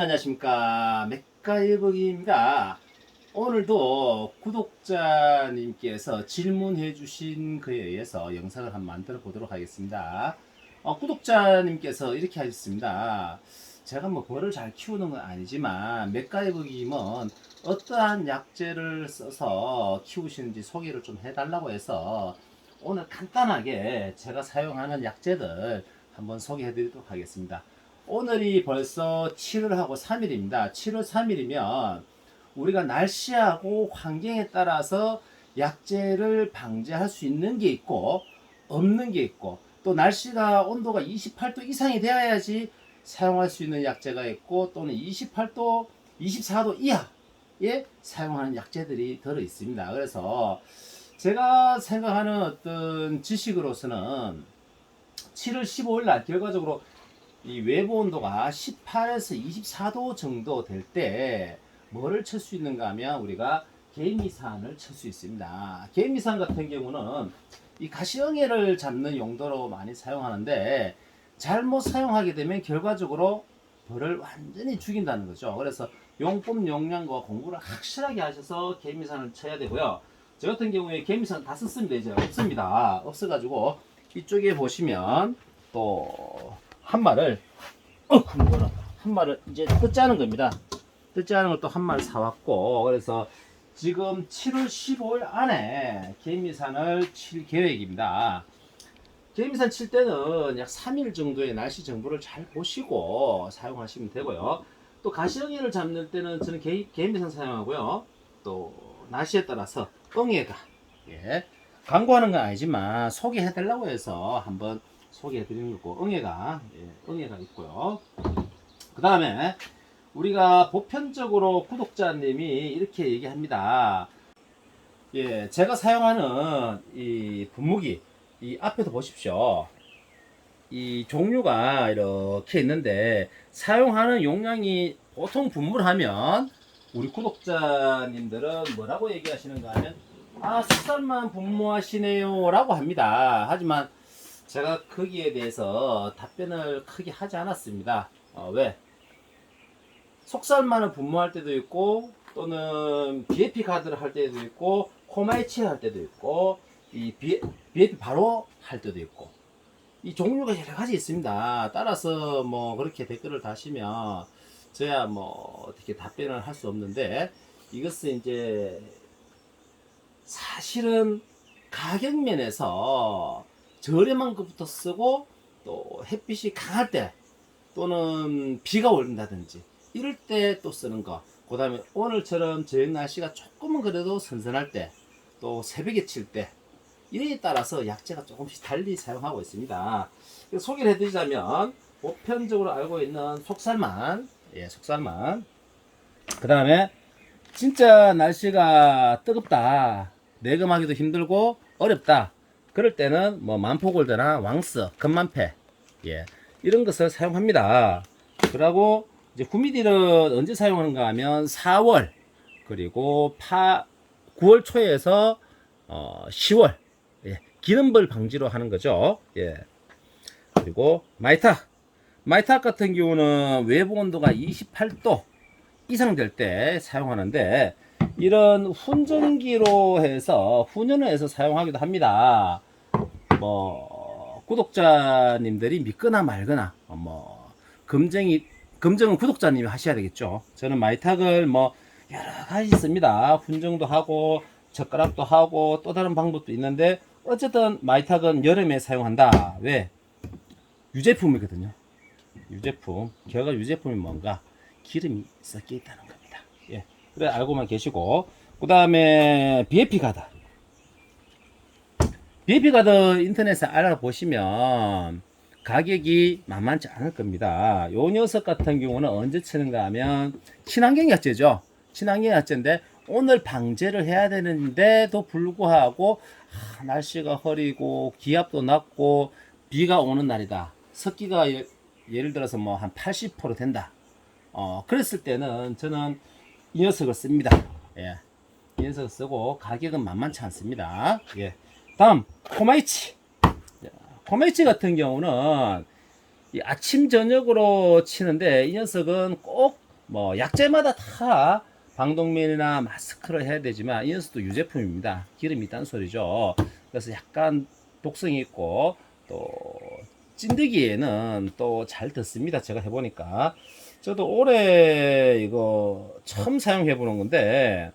안녕하십니까. 맥가이버기입니다. 오늘도 구독자님께서 질문해 주신 거에 의해서 영상을 한번 만들어 보도록 하겠습니다. 구독자님께서 이렇게 하셨습니다. 제가 뭐 벌을 잘 키우는 건 아니지만 맥가이버기님은 어떠한 약재를 써서 키우시는지 소개를 좀 해달라고 해서 오늘 간단하게 제가 사용하는 약재들 한번 소개해 드리도록 하겠습니다. 오늘이 벌써 7월하고 3일입니다. 7월 3일이면 우리가 날씨하고 환경에 따라서 약재를 방제할 수 있는 게 있고 없는 게 있고, 또 날씨가 온도가 28도 이상이 되어야지 사용할 수 있는 약재가 있고, 또는 28도, 24도 이하에 사용하는 약재들이 들어 있습니다. 그래서 제가 생각하는 어떤 지식으로서는 7월 15일 날 결과적으로 이 외부 온도가 18에서 24도 정도 될 때 뭐를 칠 수 있는가 하면 우리가 개미산을 칠 수 있습니다. 개미산 같은 경우는 이 가시영해를 잡는 용도로 많이 사용하는데, 잘못 사용하게 되면 결과적으로 벌을 완전히 죽인다는 거죠. 그래서 용법 용량과 공부를 확실하게 하셔서 개미산을 쳐야 되고요. 저 같은 경우에 개미산 다 썼습니다. 이제 없습니다. 없어가지고 이쪽에 보시면 또 한 마를 한 마를 이제 뜯자는 겁니다. 뜯자는 걸 또 한 마를 사왔고, 그래서 지금 7월 15일 안에 개미산을 칠 계획입니다. 개미산 칠 때는 약 3일 정도의 날씨 정보를 잘 보시고 사용하시면 되고요. 또 가시영해를 잡는 때는 저는 개미산 사용하고요. 또 날씨에 따라서 응애가, 광고하는 건 아니지만 소개해 달라고 해서 한번 소개해 드리는 거고, 응애가 있고요. 그 다음에 우리가 보편적으로 구독자님이 이렇게 얘기합니다. 제가 사용하는 이 분무기, 이 앞에도 보십시오. 이 종류가 이렇게 있는데 사용하는 용량이, 보통 분무를 하면 우리 구독자님들은 뭐라고 얘기하시는가 하면 숫살만 분무하시네요 라고 합니다. 하지만 제가 거기에 대해서 답변을 크게 하지 않았습니다. 왜? 속살만을 분무할 때도 있고, 또는 BFP 가드를 할 때도 있고, 코마이치 할 때도 있고, 이 BFP 바로 할 때도 있고, 이 종류가 여러 가지 있습니다. 따라서 뭐 그렇게 댓글을 다시면 저야 뭐 어떻게 답변을 할 수 없는데, 이것은 이제 사실은 가격 면에서 저렴한 것부터 쓰고, 또 햇빛이 강할 때 또는 비가 온다든지 이럴 때 또 쓰는 거, 그 다음에 오늘처럼 저녁 날씨가 조금은 그래도 선선할 때, 또 새벽에 칠 때, 이에 따라서 약재가 조금씩 달리 사용하고 있습니다. 소개를 해드리자면 보편적으로 알고 있는 속살만, 속살만. 그 다음에 진짜 날씨가 뜨겁다, 내금하기도 힘들고 어렵다, 그럴 때는 뭐 만포골드나 왕스, 금만패, 이런 것을 사용합니다. 그리고 이제 9mm를 언제 사용하는가 하면 4월, 그리고 9월 초에서 10월, 기름벌 방지로 하는 거죠. 그리고 마이탁 같은 경우는 외부 온도가 28도 이상 될 때 사용하는데, 이런 훈전기로 해서 훈연을 해서 사용하기도 합니다. 뭐 구독자님들이 믿거나 말거나, 뭐 검증은 구독자님이 하셔야 되겠죠. 저는 마이탁을 뭐 여러 가지 씁니다. 훈정도 하고 젓가락도 하고 또 다른 방법도 있는데, 어쨌든 마이탁은 여름에 사용한다. 왜? 유제품이거든요. 유제품. 결과 유제품이 뭔가? 기름이 섞여 있다는 겁니다. 그래 알고만 계시고, 그 다음에 BFP 가드. BFP 가드 인터넷에 알아보시면 가격이 만만치 않을 겁니다. 요 녀석 같은 경우는 언제 치는가 하면 친환경 약재죠. 친환경 약재인데 오늘 방제를 해야 되는데도 불구하고 날씨가 흐리고 기압도 낮고 비가 오는 날이다. 습기가 예를 들어서 뭐 한 80% 된다. 그랬을 때는 저는 이 녀석을 씁니다. 이 녀석을 쓰고 가격은 만만치 않습니다. 다음 코마이치. 코마이치 같은 경우는 아침 저녁으로 치는데, 이 녀석은 꼭 뭐 약재마다 다 방독면이나 마스크를 해야 되지만 이 녀석도 유제품입니다. 기름이 있다는 소리죠. 그래서 약간 독성이 있고 또 찐득이에는 또 잘 듣습니다. 제가 해보니까 저도 올해 이거 처음 사용해 보는 건데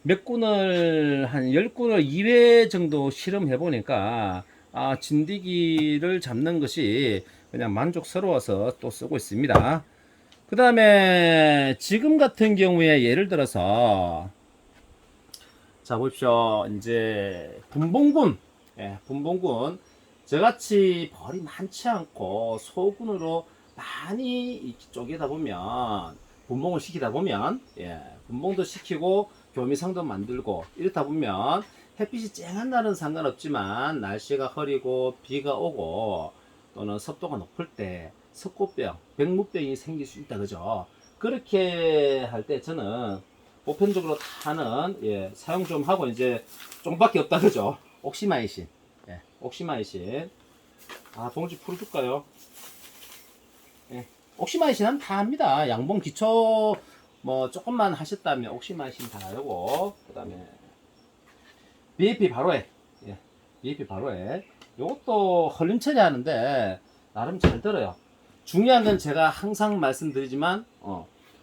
몇 군을 한 10군을 2회 정도 실험해 보니까 진드기를 잡는 것이 그냥 만족스러워서 또 쓰고 있습니다. 그 다음에 지금 같은 경우에 예를 들어서 자 보십시오. 이제 분봉군, 분봉군 저같이 벌이 많지 않고 소군으로 많이 이렇게 쪼개다 보면 분봉을 시키다 보면 분봉도 시키고 교미상도 만들고 이렇다 보면 햇빛이 쨍한 날은 상관없지만 날씨가 흐리고 비가 오고 또는 습도가 높을 때 석고병, 백무병이 생길 수 있다 그죠? 그렇게 할 때 저는 보편적으로 다는 사용 좀 하고 이제 좀밖에 없다 그죠? 옥시마이신, 옥시마이신. 봉지 풀어줄까요? 옥시마이신 하면 다 합니다. 양봉 기초 뭐 조금만 하셨다면 옥시마이신 다 하고 그 다음에 BAP 바로해, BAP 바로해. 요것도 흘림 처리하는데 나름 잘 들어요. 중요한 건 제가 항상 말씀드리지만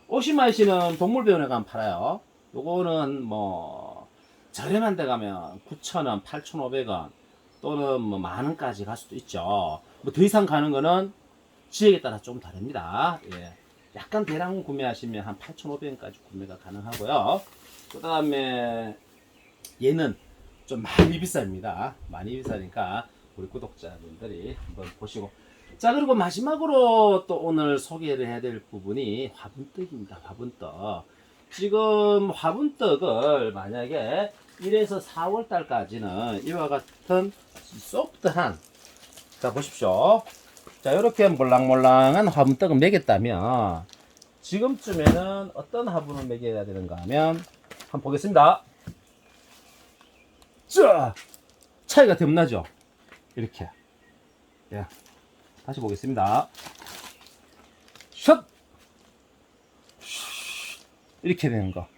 옥시마이신은 동물병원에 가면 팔아요. 요거는 뭐 저렴한 데 가면 9,000원, 8,500원 또는 뭐 만원까지 갈 수도 있죠. 뭐 더 이상 가는 거는 지역에 따라 좀 다릅니다. 약간 대량 구매하시면 한 8,500원까지 구매가 가능하고요. 그 다음에 얘는 좀 많이 비쌉니다. 많이 비싸니까 우리 구독자분들이 한번 보시고. 자, 그리고 마지막으로 또 오늘 소개를 해야 될 부분이 화분떡입니다. 화분떡. 지금 화분떡을 만약에 1에서 4월 달까지는 이와 같은 소프트한, 자 보십시오. 자, 이렇게 몰랑몰랑한 화분떡을 먹였다면 지금쯤에는 어떤 화분을 먹여야 되는가 하면 한번 보겠습니다. 자, 차이가 대문나죠? 이렇게. 다시 보겠습니다. 샷! 이렇게 되는 거.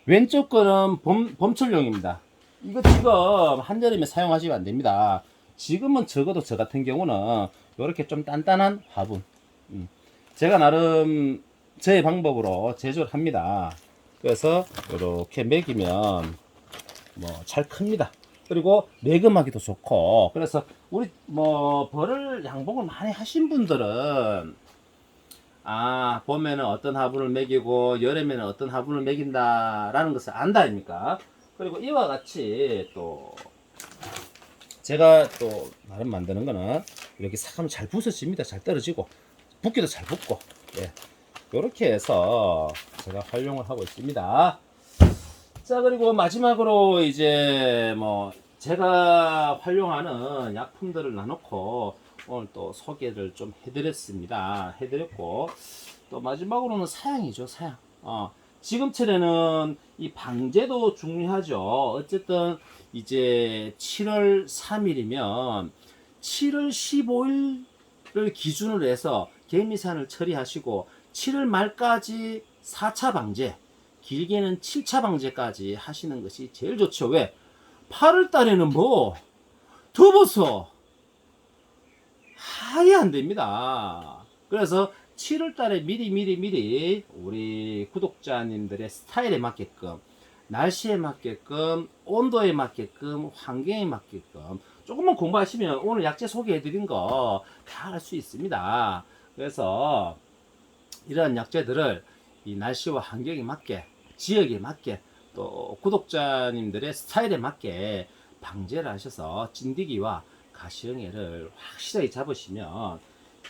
왼쪽 거는 봄철용입니다. 이거 지금 한여름에 사용하시면 안 됩니다. 지금은 적어도 저 같은 경우는 이렇게 좀 단단한 화분. 제가 나름 제 방법으로 제조를 합니다. 그래서 이렇게 먹이면 뭐 잘 큽니다. 그리고 매금하기도 좋고. 그래서 우리 뭐 벌을 양봉을 많이 하신 분들은 봄에는 어떤 화분을 먹이고 여름에는 어떤 화분을 먹인다라는 것을 안다 아닙니까? 그리고 이와 같이 또 제가 또 나름 만드는 거는 이렇게 싹 하면 잘 부서집니다. 잘 떨어지고 붓기도 잘 붙고 이렇게 해서 제가 활용을 하고 있습니다. 자, 그리고 마지막으로 이제 뭐 제가 활용하는 약품들을 나놓고 오늘 또 소개를 좀 해드렸고 또 마지막으로는 사양이죠. 사양. 지금철에는 이 방제도 중요하죠. 어쨌든 이제 7월 3일이면 7월 15일을 기준으로 해서 개미산을 처리하시고 7월 말까지 4차 방제, 길게는 7차 방제까지 하시는 것이 제일 좋죠. 왜? 8월 달에는 뭐 더워서 하이 안 됩니다. 그래서 7월 달에 미리 우리 구독자님들의 스타일에 맞게끔, 날씨에 맞게끔, 온도에 맞게끔, 환경에 맞게끔 조금만 공부하시면 오늘 약재 소개해드린 거 다 할 수 있습니다. 그래서 이러한 약재들을 이 날씨와 환경에 맞게, 지역에 맞게, 또 구독자님들의 스타일에 맞게 방제를 하셔서 찐디기와 가시형애를 확실하게 잡으시면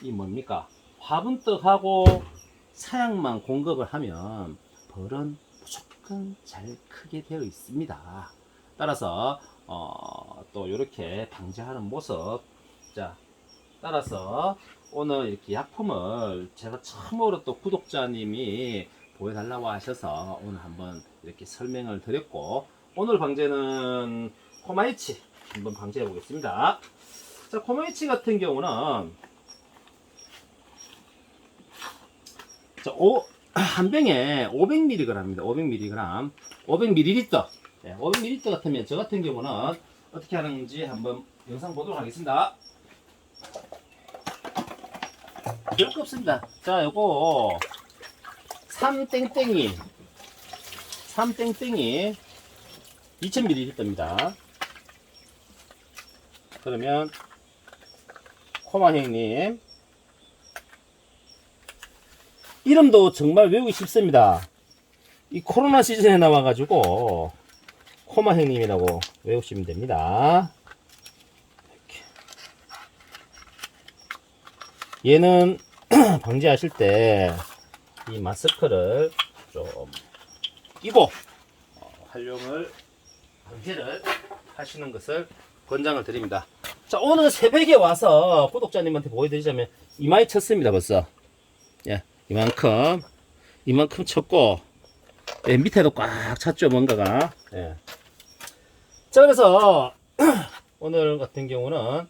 이 뭡니까? 화분떡하고 사양만 공급을 하면 벌은 무조건 잘 크게 되어 있습니다. 따라서 또 이렇게 방제하는 모습, 자 따라서 오늘 이렇게 약품을 제가 처음으로 또 구독자님이 보여달라고 하셔서 오늘 한번 이렇게 설명을 드렸고, 오늘 방제는 코마이치 한번 방제해 보겠습니다. 자, 코마이치 같은 경우는 자, 한 병에 500mg입니다. 500mg. 500ml. 네, 500ml 같으면 저 같은 경우는 어떻게 하는지 한번 영상 보도록 하겠습니다. 별거 없습니다. 자, 요거 3땡땡이 2000ml입니다. 그러면 코마 형님 이름도 정말 외우기 쉽습니다. 이 코로나 시즌에 나와가지고 코마 형님이라고 외우시면 됩니다. 이렇게. 얘는 방지하실 때 이 마스크를 좀 끼고 활용을 방지를 하시는 것을 권장을 드립니다. 자, 오늘 새벽에 와서 구독자님한테 보여드리자면 이마에 쳤습니다. 벌써 예, 이만큼 쳤고 예, 밑에도 꽉 찼죠 뭔가가. 예. 자, 그래서 오늘 같은 경우는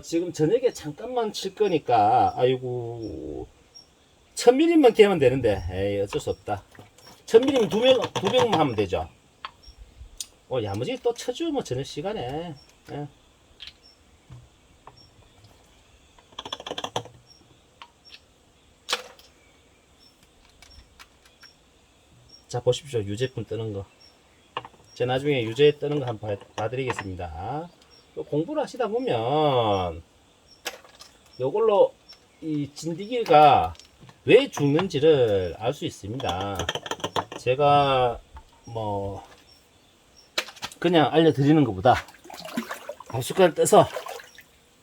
지금 저녁에 잠깐만 칠 거니까 아이고 1000ml만 깨면 되는데 에이 어쩔 수 없다. 1000ml면 두 병만 하면 되죠. 야무지게 또 쳐줘 뭐 저녁 시간에. 예. 자, 보십시오. 유제품 뜨는 거. 제가 나중에 유제 뜨는 거 한번 봐드리겠습니다. 공부를 하시다 보면 요걸로 이 진드기가 왜 죽는지를 알 수 있습니다. 제가 뭐 그냥 알려드리는 것보다 한 숟갈 떠서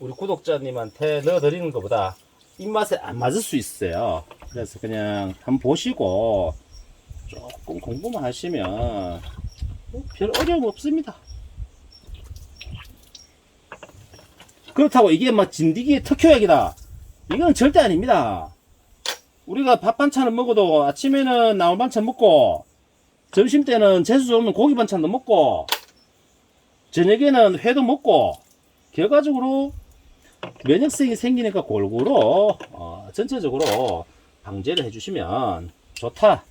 우리 구독자님한테 넣어드리는 것보다 입맛에 안 맞을 수 있어요. 그래서 그냥 한번 보시고 조금 공부만 하시면 별 어려움 없습니다. 그렇다고 이게 막 진드기의 특효약이다, 이건 절대 아닙니다. 우리가 밥 반찬을 먹어도 아침에는 나물 반찬 먹고 점심 때는 재수 좋으면 고기 반찬도 먹고 저녁에는 회도 먹고 결과적으로 면역성이 생기니까 골고루 전체적으로 방제를 해주시면 좋다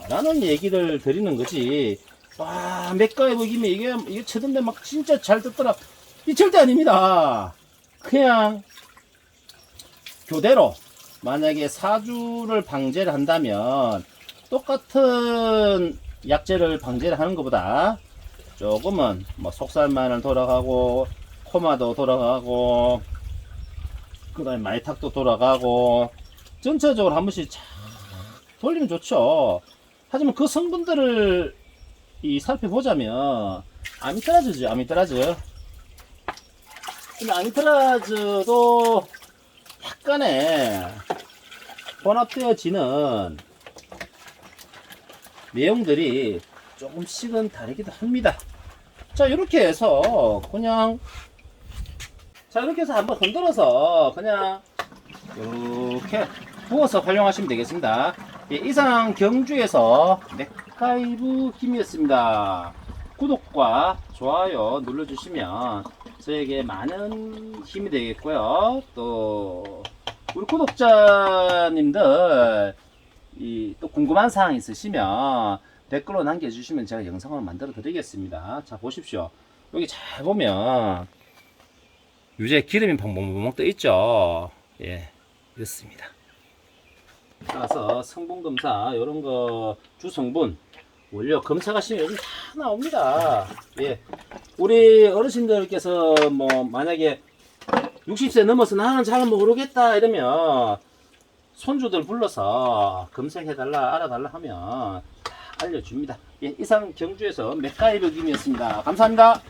라는 얘기를 드리는 거지. 맥가에 먹이면 이게 쳐든데 막 진짜 잘 듣더라, 이 절대 아닙니다. 그냥 교대로 만약에 4주를 방제를 한다면 똑같은 약재를 방제를 하는 것보다 조금은 뭐 속살마늘 돌아가고 코마도 돌아가고 그 다음에 마이탁도 돌아가고 전체적으로 한 번씩 쫙 돌리면 좋죠. 하지만 그 성분들을 살펴보자면 아미트라즈죠. 아미트라즈. 근데 아미트라즈도 약간의 혼합되어지는 내용들이 조금씩은 다르기도 합니다. 자, 이렇게 해서 그냥 이렇게 해서 한번 흔들어서 그냥 이렇게 부어서 활용하시면 되겠습니다. 예, 이상 경주에서 맥가이브 김이었습니다. 구독과 좋아요 눌러주시면 저에게 많은 힘이 되겠고요. 또 우리 구독자님들 또 궁금한 사항 있으시면 댓글로 남겨주시면 제가 영상을 만들어 드리겠습니다. 자, 보십시오. 여기 잘 보면 유제 기름이 펑펑펑 떠 있죠. 예, 이렇습니다. 따라서 성분 검사 이런 거 주성분 원료 검사하시면 요즘 다 나옵니다. 예, 우리 어르신들께서 뭐 만약에 60세 넘어서 나는 잘 모르겠다 이러면 손주들 불러서 검색해달라 알아달라 하면 다 알려줍니다. 예, 이상 경주에서 맥가이브 김이었습니다. 감사합니다.